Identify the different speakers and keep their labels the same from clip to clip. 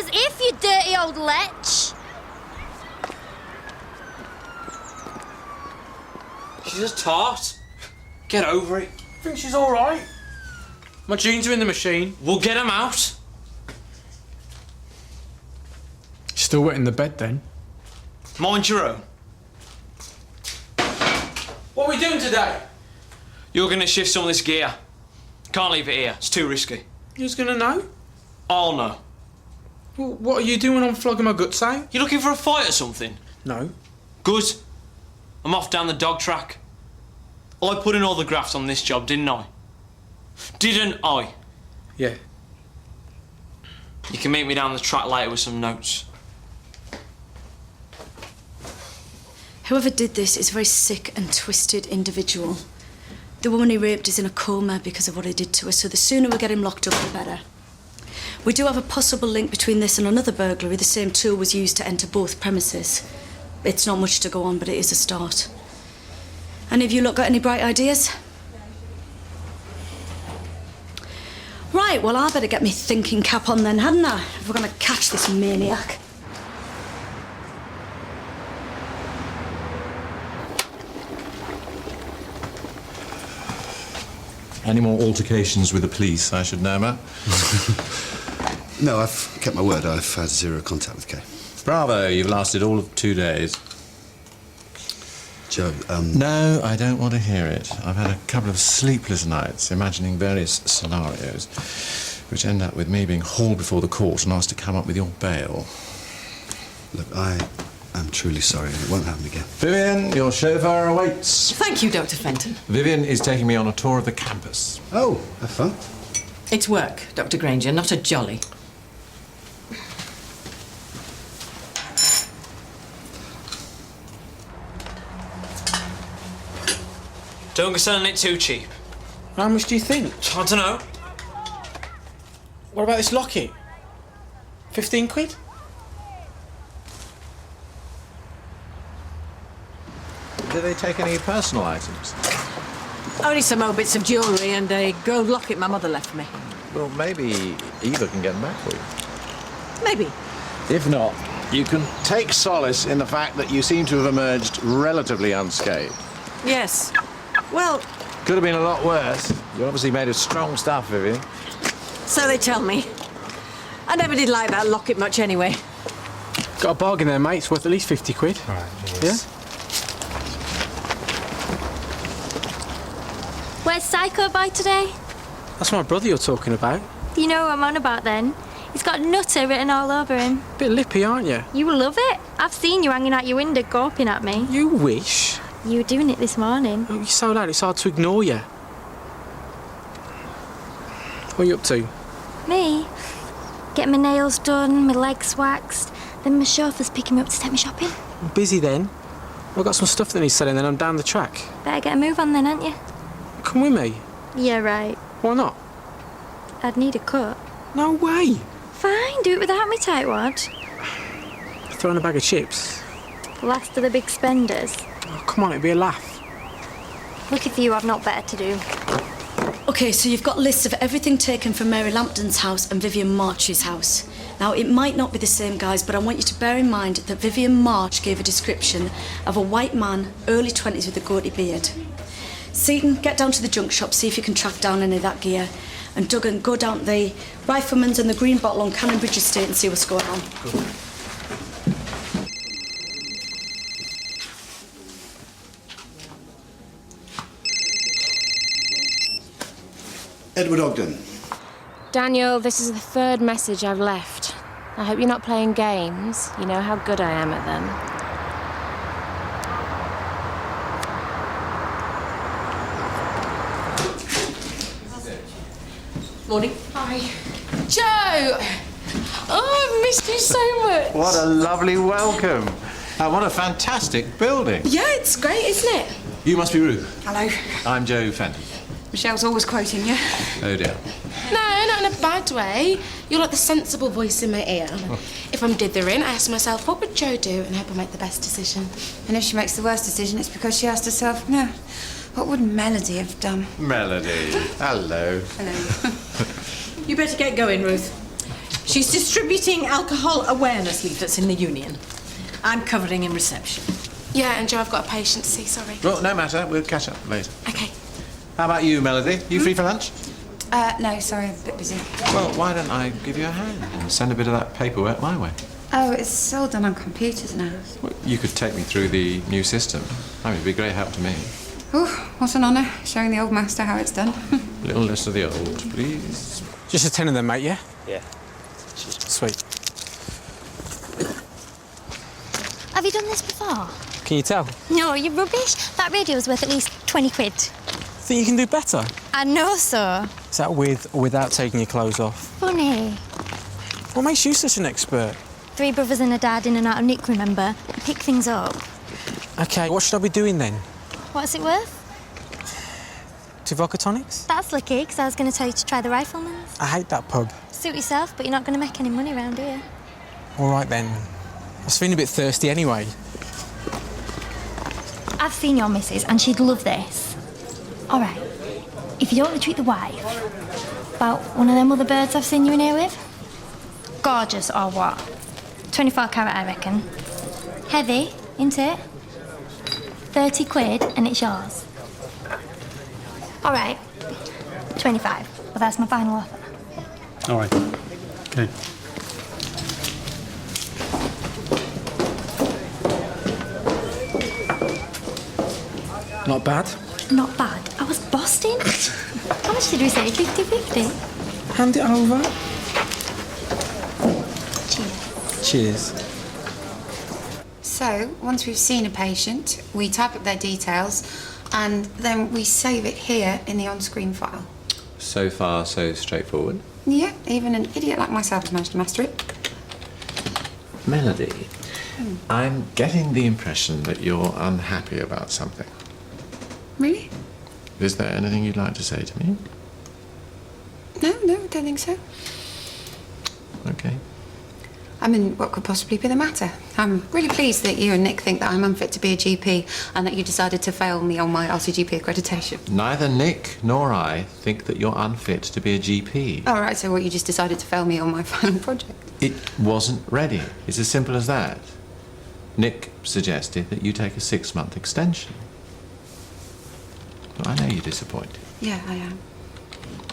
Speaker 1: As if, you dirty old lech.
Speaker 2: She's a tart. Get over it.
Speaker 3: I think she's all right. My jeans are in the machine.
Speaker 2: We'll get them out.
Speaker 3: Still wet in the bed, then?
Speaker 2: Mind your own.
Speaker 3: What are we doing today?
Speaker 2: You're going to shift some of this gear. Can't leave it here. It's too risky.
Speaker 3: Who's going to know?
Speaker 2: I'll know.
Speaker 3: Well, what are you doing when I'm flogging my guts out?
Speaker 2: You looking for a fight or something?
Speaker 3: No.
Speaker 2: Good. I'm off down the dog track. I put in all the graphs on this job, didn't I? Didn't I?
Speaker 3: Yeah.
Speaker 2: You can meet me down the track later with some notes.
Speaker 4: Whoever did this is a very sick and twisted individual. The woman he raped is in a coma because of what he did to her, so the sooner we get him locked up, the better. We do have a possible link between this and another burglary. The same tool was used to enter both premises. It's not much to go on, but it is a start. Any of you lot got any bright ideas? Right, well, I better get me thinking cap on then, hadn't I? If we're going to catch this maniac.
Speaker 5: Any more altercations with the police I should know about?
Speaker 6: No, I've kept my word. I've had zero contact with Kay.
Speaker 5: Bravo, you've lasted all of 2 days.
Speaker 6: Joe,
Speaker 5: No, I don't want to hear it. I've had a couple of sleepless nights imagining various scenarios which end up with me being hauled before the court and asked to come up with your bail.
Speaker 6: Look, I am truly sorry, and it won't happen again.
Speaker 5: Vivian, your chauffeur awaits.
Speaker 7: Thank you, Dr. Fenton.
Speaker 5: Vivian is taking me on a tour of the campus.
Speaker 6: Oh, have fun.
Speaker 7: It's work, Dr. Granger, not a jolly.
Speaker 2: Don't go selling it too cheap.
Speaker 3: How much do you think?
Speaker 2: I don't know.
Speaker 3: What about this locket? 15 quid?
Speaker 5: Did they take any personal items?
Speaker 7: Only some old bits of jewellery and a gold locket my mother left me.
Speaker 5: Well, maybe Eva can get them back for you.
Speaker 7: Maybe.
Speaker 5: If not, you can take solace in the fact that you seem to have emerged relatively unscathed.
Speaker 7: Yes. Well,
Speaker 5: Could have been a lot worse. You're obviously made of strong stuff, Vivian.
Speaker 7: so they tell me. I never did like that locket much anyway.
Speaker 3: Got a bargain there, mate. It's worth at least 50 quid.
Speaker 5: All right,
Speaker 3: Yeah?
Speaker 1: Where's Psycho Boy today?
Speaker 3: That's my brother you're talking about.
Speaker 1: You know who I'm on about then? He's got Nutter written all over him.
Speaker 3: Bit lippy, aren't you?
Speaker 1: You love it. I've seen you hanging out your window gawping at me.
Speaker 3: You wish.
Speaker 1: You were doing it this morning.
Speaker 3: Oh, you're so loud, it's hard to ignore you. What are you up to?
Speaker 1: Me? Getting my nails done, my legs waxed. Then my chauffeur's picking me up to take me shopping.
Speaker 3: I'm busy then. I've got some stuff that needs selling, then I'm down the track.
Speaker 1: Better get a move on then, ain't you?
Speaker 3: Come with me.
Speaker 1: Yeah, right.
Speaker 3: Why not?
Speaker 1: I'd need a cut.
Speaker 3: No way.
Speaker 1: Fine, do it without me, tightwad.
Speaker 3: Throw in a bag of chips.
Speaker 1: Last of the big spenders.
Speaker 3: Oh, come on, it'd be a laugh.
Speaker 1: Lucky for you, I've not better to do.
Speaker 4: OK, so you've got lists of everything taken from Mary Lampton's house and Vivian March's house. Now, it might not be the same guys, but I want you to bear in mind that Vivian March gave a description of a white man, early 20s with a goatee beard. Seaton, get down to the junk shop, see if you can track down any of that gear. And Duggan, go down to the Rifleman's and the Green Bottle on Cannon Bridge Estate and see what's going on.
Speaker 6: Cool. Edward Ogden.
Speaker 8: Daniel, this is the third message I've left. I hope you're not playing games. You know how good I am at them.
Speaker 7: Morning.
Speaker 8: Hi. Joe! Oh, I've missed you so much.
Speaker 5: What a lovely welcome. What a fantastic building.
Speaker 4: Yeah, it's great, isn't it?
Speaker 5: You must be Ruth.
Speaker 9: Hello.
Speaker 5: I'm Joe Fenton.
Speaker 9: Michelle's always quoting you.
Speaker 5: Oh, dear.
Speaker 10: No, not in a bad way. You're like the sensible voice in my ear. If I'm dithering, I ask myself, what would Joe do, and hope I make the best decision.
Speaker 9: And if she makes the worst decision, it's because she asked herself, no, what would Melody have done?
Speaker 5: Melody. Hello.
Speaker 9: Hello.
Speaker 7: You better get going, Ruth. She's distributing alcohol awareness leaflets in the union. I'm covering in reception.
Speaker 10: Yeah, and Joe, I've got a patient to see, sorry.
Speaker 5: Well, no matter. We'll catch up later.
Speaker 10: Okay.
Speaker 5: How about you, Melody? You free for lunch?
Speaker 9: No, sorry, I'm a bit busy.
Speaker 5: Well, why don't I give you a hand and send a bit of that paperwork my way?
Speaker 9: Oh, it's all done on computers now.
Speaker 5: Well, you could take me through the new system. I mean, it'd be a great help to me.
Speaker 9: Oh, what an honour, showing the old master how it's done.
Speaker 5: Little less of the old, please.
Speaker 3: Just a 10 of them, mate, yeah?
Speaker 2: Yeah.
Speaker 3: Sweet.
Speaker 1: Have you done this before?
Speaker 3: Can you tell?
Speaker 1: No, you're rubbish. That radio's worth at least 20 quid.
Speaker 3: Think you can do better?
Speaker 1: I know so.
Speaker 3: Is that with or without taking your clothes off?
Speaker 1: Funny.
Speaker 3: What makes you such an expert?
Speaker 1: 3 brothers and a dad in and out of Nick, remember? Pick things up.
Speaker 3: OK, what should I be doing then?
Speaker 1: What's it worth?
Speaker 3: 2 vodka tonics?
Speaker 1: That's lucky, because I was going to tell you to try the Rifleman's.
Speaker 3: I hate that pub.
Speaker 1: Suit yourself, but you're not going to make any money around here.
Speaker 3: All right, then. I was feeling a bit thirsty anyway.
Speaker 1: I've seen your missus, and she'd love this. All right, if you don't want to treat the wife, about one of them other birds I've seen you in here with? Gorgeous, or what? 24 carat, I reckon. Heavy, ain't it? 30 quid, and it's yours. All right, 25, but that's my final offer.
Speaker 11: All right. Okay.
Speaker 3: Not bad.
Speaker 1: Not bad. I was Boston. How much did we say? 50-50?
Speaker 3: Hand it over.
Speaker 1: Cheers.
Speaker 3: Cheers.
Speaker 9: So, once we've seen a patient, we type up their details and then we save it here in the on-screen file.
Speaker 5: So far, so straightforward.
Speaker 9: Yeah, even an idiot like myself has managed to master it.
Speaker 5: Melody, I'm getting the impression that you're unhappy about something.
Speaker 9: Really?
Speaker 5: Is there anything you'd like to say to me?
Speaker 9: No, I don't think so.
Speaker 5: Okay.
Speaker 9: I mean, what could possibly be the matter? I'm really pleased that you and Nick think that I'm unfit to be a GP and that you decided to fail me on my RCGP accreditation.
Speaker 5: Neither Nick nor I think that you're unfit to be a GP.
Speaker 9: All right, so what, you just decided to fail me on my final project?
Speaker 5: It wasn't ready. It's as simple as that. Nick suggested that you take a 6-month extension. I know you're disappointed.
Speaker 9: Yeah, I am.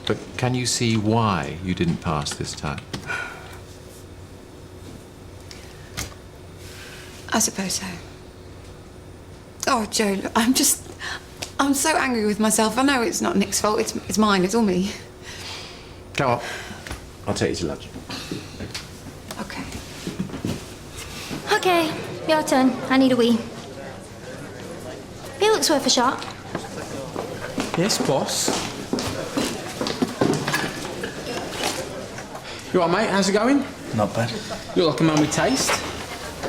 Speaker 5: But can you see why you didn't pass this time?
Speaker 9: I suppose so. Oh, Joe, look, I'm so angry with myself. I know it's not Nick's fault, it's mine, it's all me.
Speaker 5: Come on. I'll take you to lunch.
Speaker 9: Okay.
Speaker 1: Okay, your turn. I need a wee. He looks worth a shot.
Speaker 3: Yes, boss. You all right, mate? How's it going?
Speaker 11: Not bad.
Speaker 3: You look like a man with taste.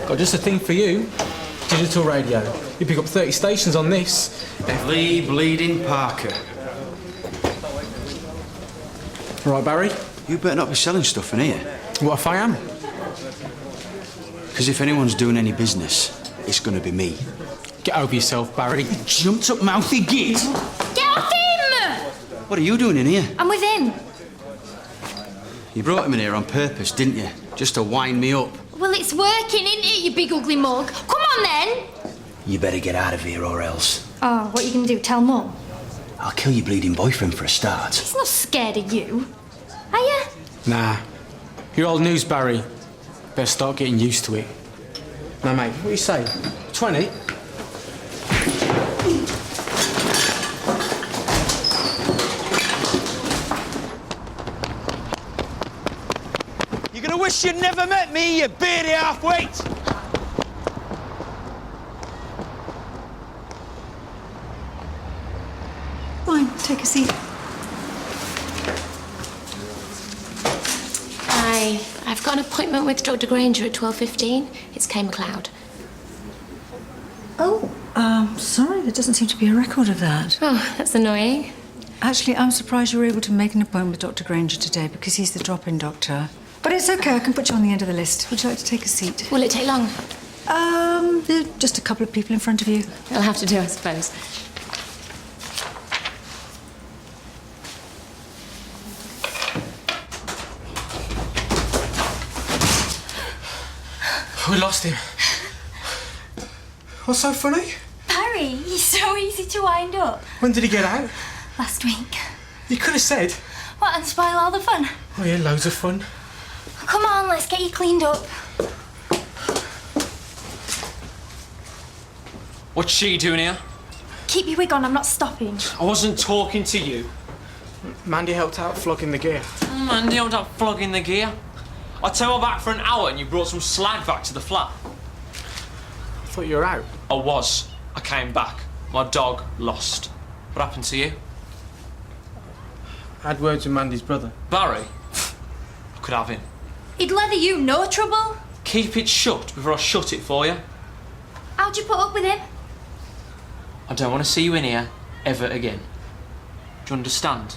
Speaker 3: Got just a thing for you. Digital radio. You pick up 30 stations on this.
Speaker 11: Lee Bleeding Parker.
Speaker 3: All right, Barry?
Speaker 11: You better not be selling stuff in here.
Speaker 3: What if I am?
Speaker 11: Because if anyone's doing any business, it's going to be me.
Speaker 3: Get over yourself, Barry.
Speaker 11: Jumped up mouthy git!
Speaker 1: Get off him!
Speaker 11: What are you doing in here?
Speaker 1: I'm with him.
Speaker 11: You brought him in here on purpose, didn't you? Just to wind me up.
Speaker 1: Well, it's working, isn't it, you big ugly mug? Come on, then.
Speaker 11: You better get out of here or else.
Speaker 1: Oh, what are you going to do, tell Mum?
Speaker 11: I'll kill your bleeding boyfriend for a start.
Speaker 1: He's not scared of you. Are you?
Speaker 3: Nah. You're old news, Barry. Better start getting used to it. Now, mate, what do you say? 20?
Speaker 12: You're gonna wish you'd never met me, you beardy half-wit!
Speaker 9: Fine, take a seat.
Speaker 8: Hi. I've got an appointment with Dr. Granger at 12:15. It's Kay MacLeod.
Speaker 13: Oh, sorry, there doesn't seem to be a record of that.
Speaker 8: Oh, that's annoying.
Speaker 13: Actually, I'm surprised you were able to make an appointment with Dr. Granger today because he's the drop-in doctor. But it's okay, I can put you on the end of the list. Would you like to take a seat?
Speaker 8: Will it take long?
Speaker 13: There are just a couple of people in front of you.
Speaker 8: I'll have to do, I suppose.
Speaker 3: We lost him. What's so funny?
Speaker 1: Barry, he's so easy to wind up.
Speaker 3: When did he get out?
Speaker 1: Last week.
Speaker 3: You could have said.
Speaker 1: What, and spoil all the fun?
Speaker 3: Oh yeah, loads of fun.
Speaker 1: Come on, let's get you cleaned up.
Speaker 2: What's she doing here?
Speaker 1: Keep your wig on, I'm not stopping.
Speaker 2: I wasn't talking to you.
Speaker 3: Mandy helped out flogging the gear.
Speaker 2: Mandy, I'm not flogging the gear. I towed back for an hour and you brought some slag back to the flat.
Speaker 3: I thought you were out.
Speaker 2: I was. I came back. My dog lost. What happened to you?
Speaker 3: I had words with Mandy's brother.
Speaker 2: Barry? I could have him.
Speaker 1: He'd leather you, no trouble.
Speaker 2: Keep it shut before I shut it for you.
Speaker 1: How'd you put up with him?
Speaker 2: I don't want to see you in here ever again. Do you understand?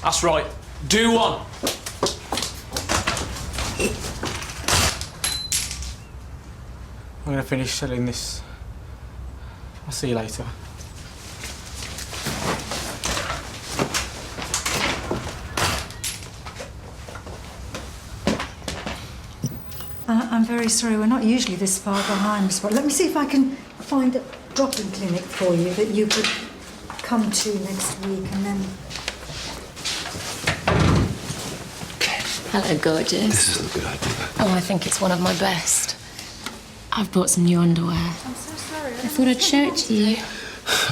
Speaker 2: That's right. Do one.
Speaker 3: I'm going to finish selling this. I'll see you later.
Speaker 13: I'm very sorry, we're not usually this far behind, but let me see if I can find a drop-in clinic for you that you could come to next week and then...
Speaker 10: Hello, gorgeous.
Speaker 6: This is a good idea.
Speaker 10: Oh, I think it's one of my best. I've bought some new underwear.
Speaker 13: I'm so sorry.
Speaker 10: I thought I'd show it to you.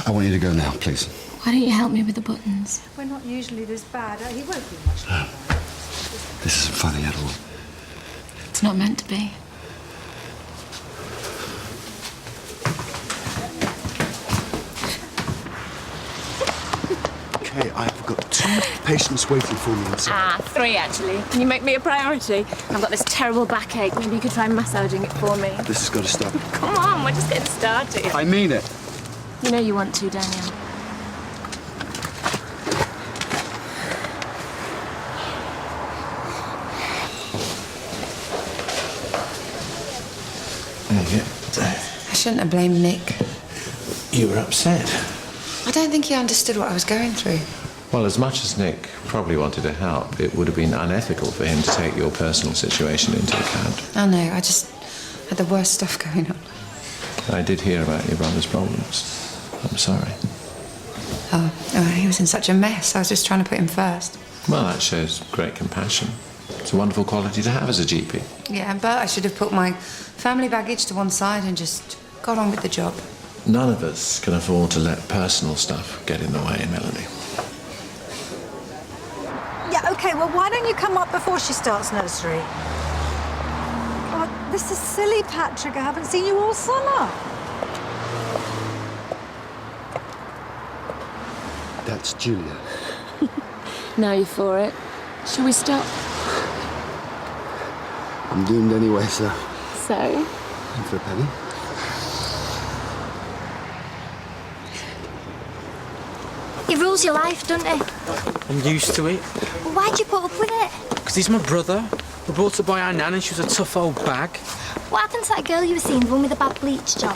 Speaker 6: I want you to go now, please.
Speaker 10: Why don't you help me with the buttons?
Speaker 13: We're not usually this bad. He won't be much longer.
Speaker 6: This isn't funny at all.
Speaker 10: It's not meant to be.
Speaker 6: Okay, I've got 2 patients waiting for me inside.
Speaker 8: 3 actually. Can you make me a priority? I've got this terrible backache. Maybe you could try massaging it for me.
Speaker 6: This has got to stop.
Speaker 8: Come on, we're just getting started.
Speaker 6: I mean it.
Speaker 8: You know you want to, Daniel.
Speaker 9: I shouldn't have blamed Nick.
Speaker 5: You were upset.
Speaker 9: I don't think he understood what I was going through.
Speaker 5: Well, as much as Nick probably wanted to help, it would have been unethical for him to take your personal situation into account.
Speaker 9: I know, I just had the worst stuff going on.
Speaker 5: I did hear about your brother's problems. I'm sorry.
Speaker 9: Oh, he was in such a mess. I was just trying to put him first.
Speaker 5: Well, that shows great compassion. It's a wonderful quality to have as a GP.
Speaker 9: Yeah, but I should have put my family baggage to one side and just got on with the job.
Speaker 5: None of us can afford to let personal stuff get in the way, Melanie.
Speaker 13: Yeah, OK, well, why don't you come up before she starts nursery? Oh, this is silly, Patrick. I haven't seen you all summer.
Speaker 6: That's Julia.
Speaker 10: Now you're for it. Shall we stop?
Speaker 6: I'm doomed anyway, so...
Speaker 10: So?
Speaker 6: In for a penny.
Speaker 1: He rules your life, doesn't he?
Speaker 3: I'm used to it.
Speaker 1: Well, why'd you put up with it?
Speaker 3: Because he's my brother. We brought up by our nan and she was a tough old bag.
Speaker 1: What happened to that girl you were seeing, the one with the bad bleach job?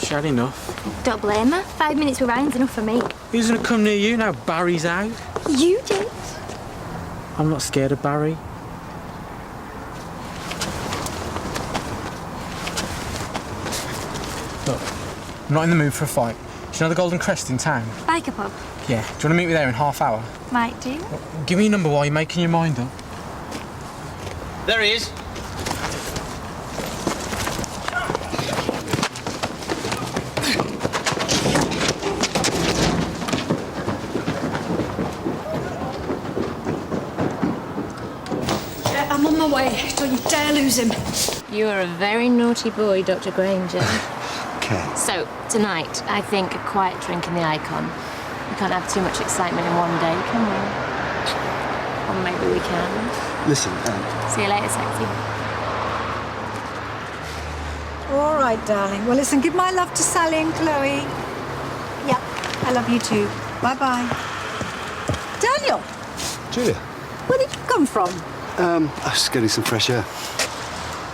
Speaker 3: She had enough.
Speaker 1: Don't blame her. 5 minutes with Ryan's enough for me.
Speaker 3: Who's going to come near you now Barry's out?
Speaker 1: You did.
Speaker 3: I'm not scared of Barry. Look, I'm not in the mood for a fight. Do you know the Golden Crest in town?
Speaker 1: Biker pub.
Speaker 3: Yeah. Do you want to meet me there in half hour?
Speaker 1: Might do.
Speaker 3: Well, give me your number while you're making your mind up.
Speaker 2: There he is.
Speaker 4: I'm on my way. Don't you dare lose him.
Speaker 8: You are a very naughty boy, Dr. Granger.
Speaker 6: Okay.
Speaker 8: So, tonight, I think a quiet drink in the Icon. We can't have too much excitement in one day, can we? Or maybe we can.
Speaker 6: Listen,
Speaker 8: See you later, sexy.
Speaker 13: All right, darling. Well, listen, give my love to Sally and Chloe. Yeah, I love you too. Bye-bye. Daniel,
Speaker 6: Julia.
Speaker 13: where did you come from?
Speaker 6: I was getting some fresh air.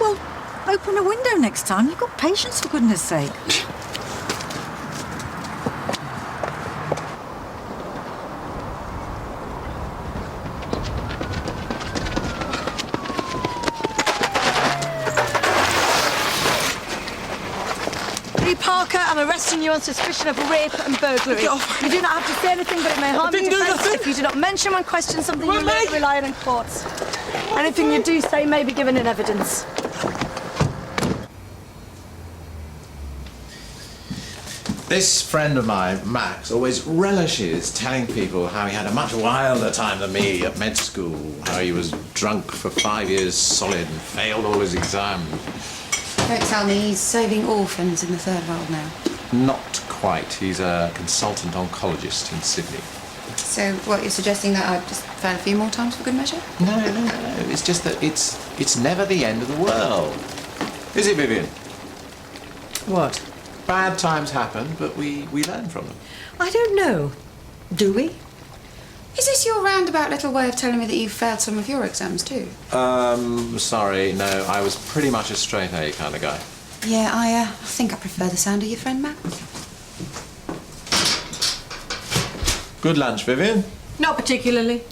Speaker 13: Well, open a window next time. You've got patience, for goodness sake.
Speaker 4: I'm arresting you on suspicion of rape and burglary.
Speaker 12: Get off.
Speaker 4: You do not have to say anything, but it may harm your
Speaker 12: didn't do
Speaker 4: defence
Speaker 12: nothing.
Speaker 4: if you do not mention when questioned something you
Speaker 12: Well,
Speaker 4: later
Speaker 12: me.
Speaker 4: rely on in courts. Anything you do say may be given in evidence.
Speaker 5: This friend of mine, Max, always relishes telling people how he had a much wilder time than me at med school, how he was drunk for 5 years solid and failed all his exams.
Speaker 9: Don't tell me he's saving orphans in the third world now.
Speaker 5: Not quite. He's a consultant oncologist in Sydney.
Speaker 9: So what, you're suggesting that I just fail a few more times for good measure?
Speaker 5: No. It's just that it's never the end of the world. Is it, Vivian?
Speaker 7: What?
Speaker 5: Bad times happen, but we learn from them.
Speaker 7: I don't know. Do we?
Speaker 9: Is this your roundabout little way of telling me that you've failed some of your exams too?
Speaker 5: Sorry, no, I was pretty much a straight A kind of guy.
Speaker 9: Yeah, I think I prefer the sound of your friend Max.
Speaker 5: Good lunch, Vivian.
Speaker 7: Not particularly.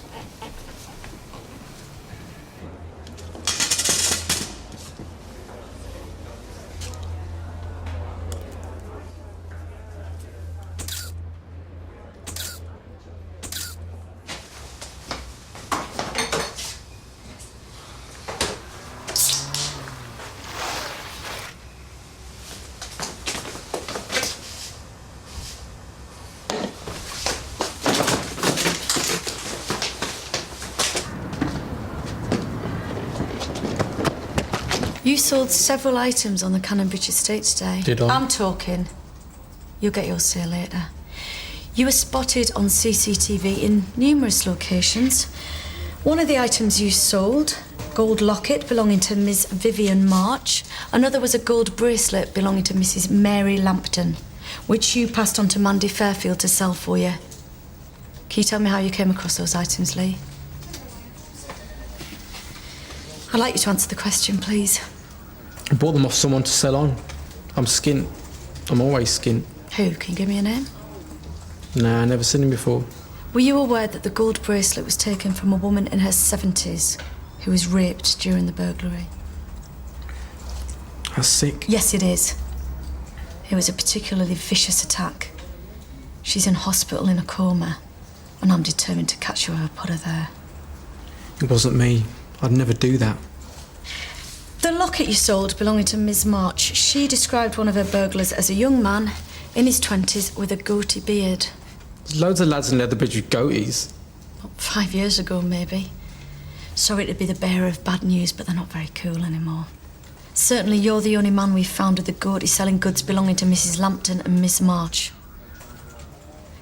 Speaker 4: You sold several items on the Cannonbridge estate today.
Speaker 3: Did I?
Speaker 4: I'm talking. You'll get your say later. You were spotted on CCTV in numerous locations. One of the items you sold, gold locket belonging to Miss Vivian March. Another was a gold bracelet belonging to Mrs. Mary Lampton, which you passed on to Mandy Fairfield to sell for you. Can you tell me how you came across those items, Lee? I'd like you to answer the question, please.
Speaker 3: I bought them off someone to sell on. I'm skint. I'm always skint.
Speaker 4: Who? Can you give me a name?
Speaker 3: Nah, I never seen him before.
Speaker 4: Were you aware that the gold bracelet was taken from a woman in her 70s who was raped during the burglary?
Speaker 3: That's sick.
Speaker 4: Yes, it is. It was a particularly vicious attack. She's in hospital in a coma, and I'm determined to catch whoever put her there.
Speaker 3: It wasn't me. I'd never do that.
Speaker 4: The locket you sold belonging to Miss March, she described one of her burglars as a young man in his 20s with a goatee beard.
Speaker 3: There's loads of lads in Leatherbridge with goatees.
Speaker 4: 5 years ago, maybe. Sorry to be the bearer of bad news, but they're not very cool anymore. Certainly you're the only man we've found with a goatee selling goods belonging to Mrs. Lampton and Miss March.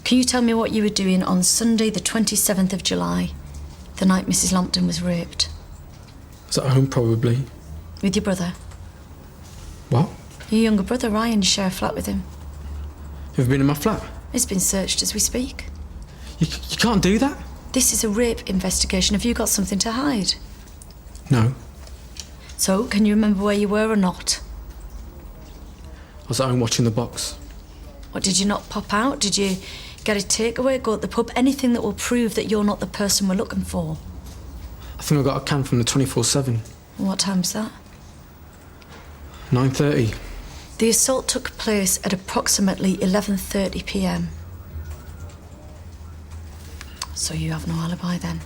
Speaker 4: Can you tell me what you were doing on Sunday, the 27th of July, the night Mrs. Lampton was raped?
Speaker 3: I was at home, probably.
Speaker 4: With your brother?
Speaker 3: What?
Speaker 4: Your younger brother, Ryan, you share a flat with him.
Speaker 3: You ever been in my flat?
Speaker 4: It's been searched as we speak.
Speaker 3: You can't do that.
Speaker 4: This is a rape investigation. Have you got something to hide?
Speaker 3: No.
Speaker 4: So, can you remember where you were or not?
Speaker 3: I was at home watching the box.
Speaker 4: What, did you not pop out? Did you get a takeaway, go to the pub? Anything that will prove that you're not the person we're looking for?
Speaker 3: I think I got a can from the 24/7.
Speaker 4: What time's that?
Speaker 3: 9:30.
Speaker 4: The assault took place at approximately 11:30 p.m. So you have no alibi then?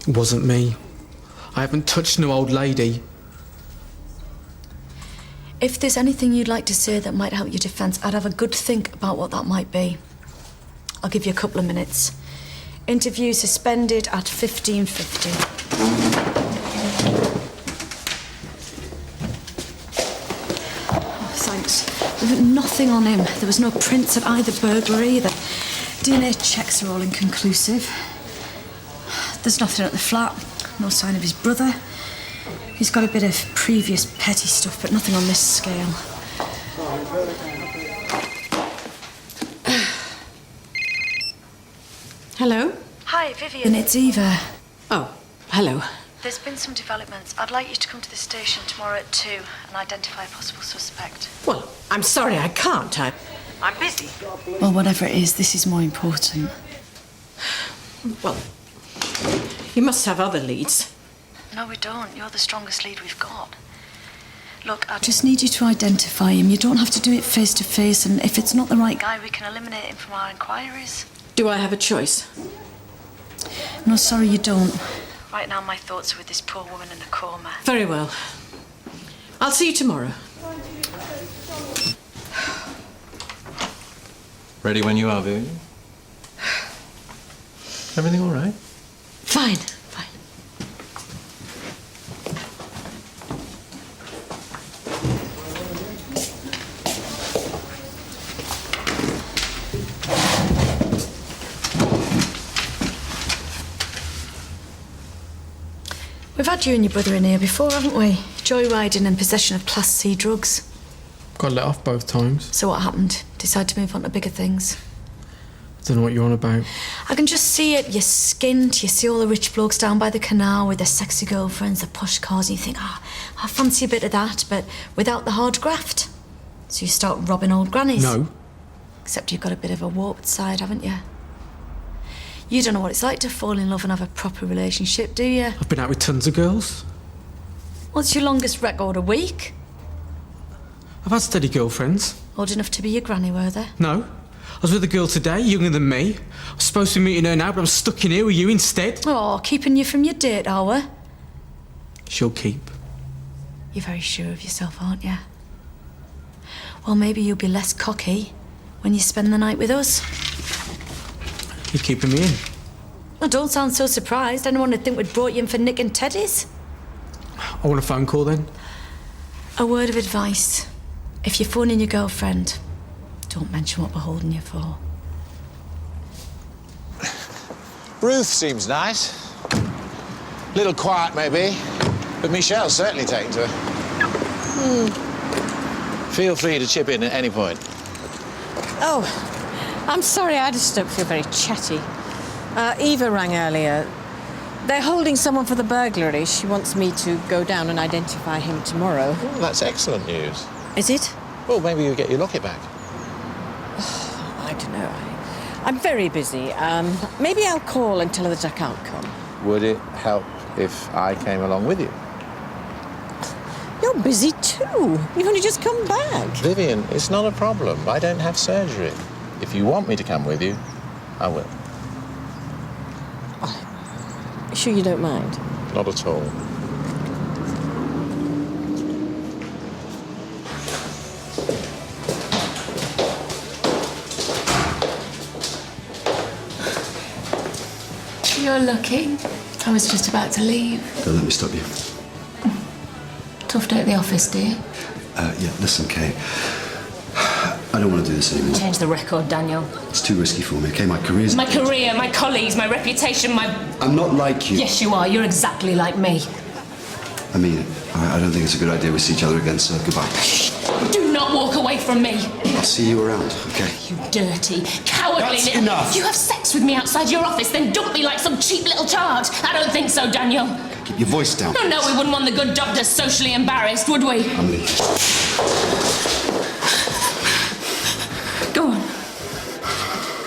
Speaker 3: It wasn't me. I haven't touched no old lady.
Speaker 4: If there's anything you'd like to say that might help your defence, I'd have a good think about what that might be. I'll give you a couple of minutes. Interview suspended at 15:50. Thanks. There was nothing on him. There was no prints of either burglary. The DNA checks are all inconclusive. There's nothing at the flat. No sign of his brother. He's got a bit of previous petty stuff, but nothing on this scale.
Speaker 7: Hello?
Speaker 4: Hi, Vivian. It's Eva.
Speaker 7: Oh, hello.
Speaker 4: There's been some developments. I'd like you to come to the station tomorrow at 2 and identify a possible suspect.
Speaker 7: Well, I'm sorry I can't. I'm busy.
Speaker 4: Well, whatever it is, this is more important.
Speaker 7: Well, you must have other leads.
Speaker 4: No, we don't. You're the strongest lead we've got. Look, I just need you to identify him. You don't have to do it face to face, and if it's not the right guy, we can eliminate him from our inquiries.
Speaker 7: Do I have a choice?
Speaker 4: No, sorry, you don't. Right now, my thoughts are with this poor woman in a coma.
Speaker 7: Very well. I'll see you tomorrow.
Speaker 5: Ready when you are, Vivian? Everything all right?
Speaker 7: Fine.
Speaker 4: We've had you and your brother in here before, haven't we? Joyriding and possession of Class C drugs.
Speaker 3: Got let off both times.
Speaker 4: So what happened? Decide to move on to bigger things?
Speaker 3: Don't know what you're on about.
Speaker 4: I can just see it. You're skint. You see all the rich blokes down by the canal with their sexy girlfriends, their posh cars, and you think, I fancy a bit of that, but without the hard graft. So you start robbing old grannies.
Speaker 3: No.
Speaker 4: Except you've got a bit of a warped side, haven't you? You don't know what it's like to fall in love and have a proper relationship, do you?
Speaker 3: I've been out with tons of girls.
Speaker 4: What's your longest record, a week?
Speaker 3: I've had steady girlfriends.
Speaker 4: Old enough to be your granny, were they?
Speaker 3: No. I was with a girl today, younger than me. I was supposed to be meeting her now, but I'm stuck in here with you instead.
Speaker 4: Oh, keeping you from your date, are we?
Speaker 3: She'll keep.
Speaker 4: You're very sure of yourself, aren't you? Well, maybe you'll be less cocky when you spend the night with us.
Speaker 3: You're keeping me in.
Speaker 4: Well, don't sound so surprised. Anyone would think we'd brought you in for Nick and Teddy's.
Speaker 3: I want a phone call then.
Speaker 4: A word of advice. If you're phoning your girlfriend, don't mention what we're holding you for.
Speaker 5: Ruth seems nice. Little quiet, maybe, but Michelle's certainly taken to her. Feel free to chip in at any point.
Speaker 7: Oh, I'm sorry, I just don't feel very chatty. Eva rang earlier. They're holding someone for the burglary. She wants me to go down and identify him tomorrow.
Speaker 5: Oh, that's excellent news.
Speaker 7: Is it?
Speaker 5: Well, maybe you'll get your locket back.
Speaker 7: I don't know. I'm very busy. Maybe I'll call and tell her that I can't come.
Speaker 5: Would it help if I came along with you?
Speaker 7: You're busy too. You've only just come back.
Speaker 5: Vivian, it's not a problem. I don't have surgery. If you want me to come with you, I will.
Speaker 7: Sure you don't mind?
Speaker 5: Not at all.
Speaker 8: You're lucky. I was just about to leave.
Speaker 6: Don't let me stop you.
Speaker 8: Tough day at the office, dear.
Speaker 6: Yeah, listen, Kay. I don't want to do this anymore.
Speaker 8: Change the record, Daniel.
Speaker 6: It's too risky for me, okay? My career's...
Speaker 8: My career, my colleagues, my reputation, my...
Speaker 6: I'm not like you.
Speaker 8: Yes, you are. You're exactly like me.
Speaker 6: I mean it. I don't think it's a good idea we see each other again, so goodbye.
Speaker 8: Do not walk away from me.
Speaker 6: I'll see you around, okay?
Speaker 8: You dirty, cowardly...
Speaker 6: That's enough.
Speaker 8: You have sex with me outside your office, then dump me like some cheap little tart. I don't think so, Daniel.
Speaker 6: Keep your voice down.
Speaker 8: Oh, no, we wouldn't want the good doctor socially embarrassed, would we?
Speaker 6: I'm leaving.
Speaker 8: Go on.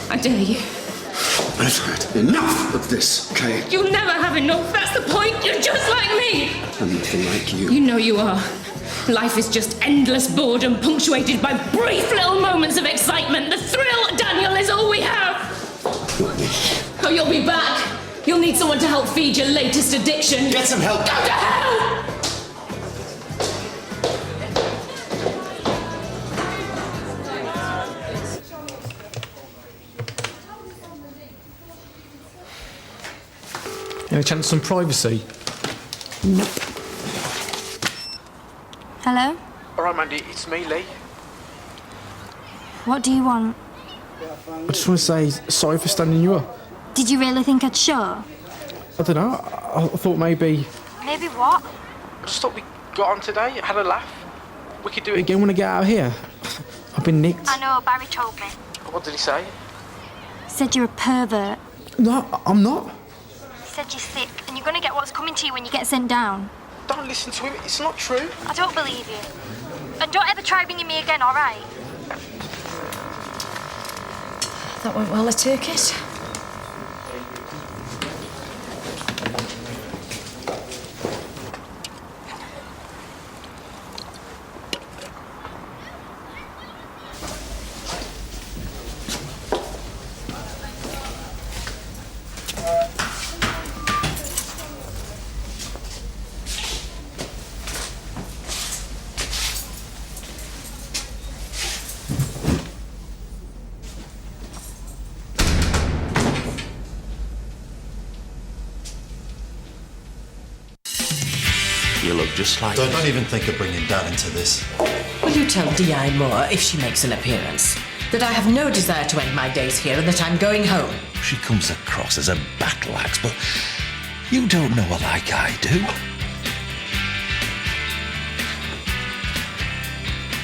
Speaker 8: I dare you.
Speaker 6: I've had enough of this, okay?
Speaker 8: You'll never have enough. That's the point. You're just like me.
Speaker 6: I'm nothing like you.
Speaker 8: You know you are. Life is just endless boredom punctuated by brief little moments of excitement. The thrill, Daniel, is all we have. Oh, you'll be back. You'll need someone to help feed your latest addiction.
Speaker 6: Get some help.
Speaker 8: Go to hell!
Speaker 3: Any chance of some privacy?
Speaker 7: Nope.
Speaker 1: Hello?
Speaker 3: All right, Mandy, it's me, Lee.
Speaker 1: What do you want?
Speaker 3: I just want to say sorry for standing you up.
Speaker 1: Did you really think I'd show?
Speaker 3: I don't know. I thought maybe...
Speaker 1: Maybe what?
Speaker 3: I just thought we got on today, had a laugh. We could do it again when I get out of here. I've been nicked.
Speaker 1: I know, Barry told me.
Speaker 3: What did he say?
Speaker 1: Said you're a pervert.
Speaker 3: No, I'm not.
Speaker 1: He said you're sick, and you're gonna get what's coming to you when you get sent down.
Speaker 3: Don't listen to him. It's not true.
Speaker 1: I don't believe you. And don't ever try ringing me again, all right?
Speaker 4: That went well, I take it.
Speaker 5: You look just like
Speaker 14: Don't even think of bringing Dad into this.
Speaker 15: Will you tell D.I. Moore, if she makes an appearance, that I have no desire to end my days here and that I'm going home?
Speaker 16: She comes across as a battle axe, but you don't know her like I do.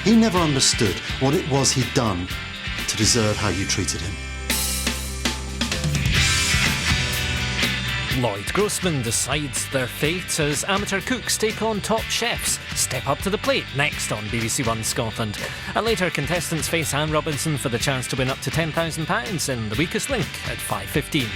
Speaker 14: He never understood what it was he'd done to deserve how you treated him.
Speaker 17: Lloyd Grossman decides their fate as amateur cooks take on top chefs. Step up to the plate next on BBC1 Scotland. And later, contestants face Anne Robinson for the chance to win up to £10,000 in The Weakest Link at 5:15.